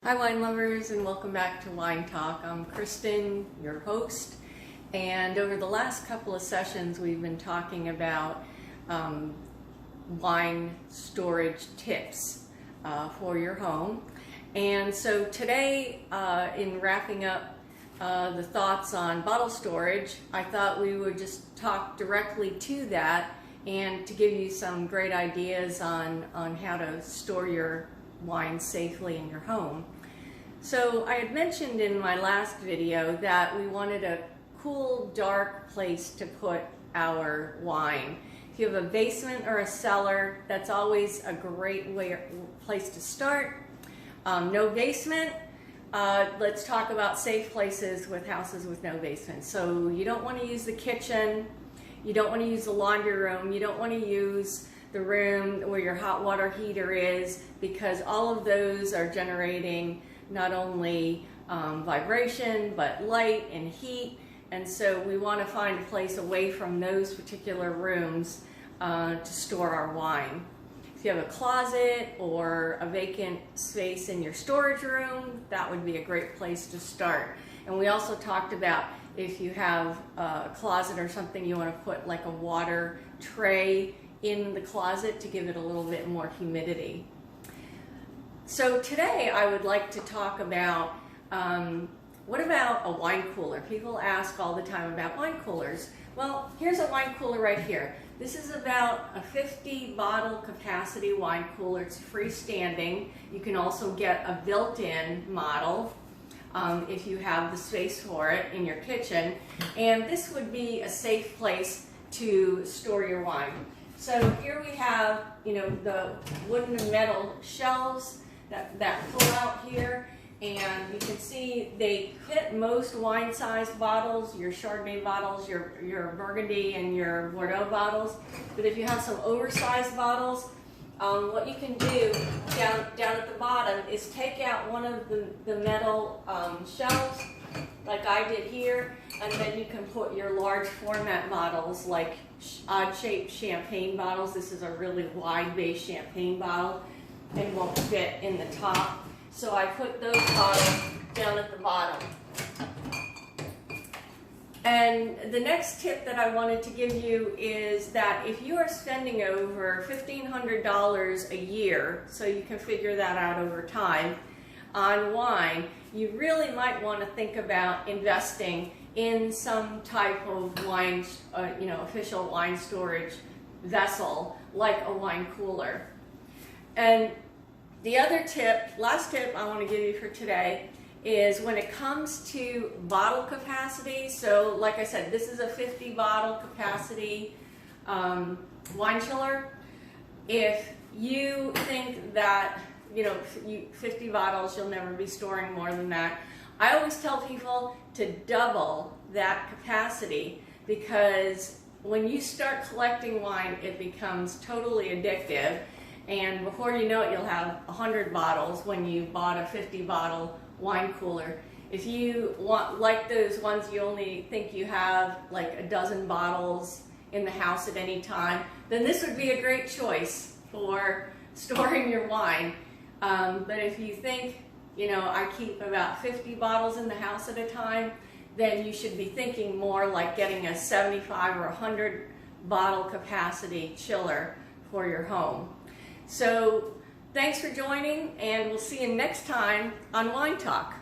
Hi wine lovers, and welcome back to Wine Talk. I'm Kristen, your host, and over the last couple of sessions we've been talking about wine storage tips for your home. And so today, in wrapping up the thoughts on bottle storage, I thought we would just talk directly to that and to give you some great ideas on how to store your wine safely in your home. So I had mentioned in my last video that we wanted a cool, dark place to put our wine. If you have a basement or a cellar, that's always a great place to start. No basement, let's talk about safe places with houses with no basement. So you don't want to use the kitchen, you don't want to use the laundry room, you don't want to use the room where your hot water heater is, because all of those are generating not only vibration but light and heat, and so we want to find a place away from those particular rooms to store our wine. If you have a closet or a vacant space in your storage room, that would be a great place to start. And we also talked about if you have a closet or something, you want to put like a water tray in the closet to give it a little bit more humidity. So today I would like to talk about what about a wine cooler? People ask all the time about wine coolers. Well, here's a wine cooler right here. This is about a 50 bottle capacity wine cooler. It's freestanding. You can also get a built-in model if you have the space for it in your kitchen. And this would be a safe place to store your wine. So here we have, the wooden and metal shelves that pull out here, and you can see they fit most wine-sized bottles, your Chardonnay bottles, your Burgundy and your Bordeaux bottles. But if you have some oversized bottles, what you can do down at the bottom is take out one of the metal shelves, like I did here, and then you can put your large format bottles, like odd-shaped champagne bottles. This is a really wide-base champagne bottle and won't fit in the top. So I put those bottles down at the bottom. And the next tip that I wanted to give you is that if you are spending over $1,500 a year, so you can figure that out over time, on wine, you really might want to think about investing in some type of wine, official wine storage vessel, like a wine cooler. And the other tip, last tip I want to give you for today, is when it comes to bottle capacity. So like I said, this is a 50 bottle capacity wine chiller. If you think that 50 bottles, you'll never be storing more than that, I always tell people to double that capacity, because when you start collecting wine, it becomes totally addictive, and before you know it, you'll have 100 bottles when you bought a 50 bottle wine cooler. If you want, like those ones you only think you have like a dozen bottles in the house at any time, then this would be a great choice for storing your wine. But if you think, I keep about 50 bottles in the house at a time, then you should be thinking more like getting a 75 or 100 bottle capacity chiller for your home. So thanks for joining, and we'll see you next time on Wine Talk.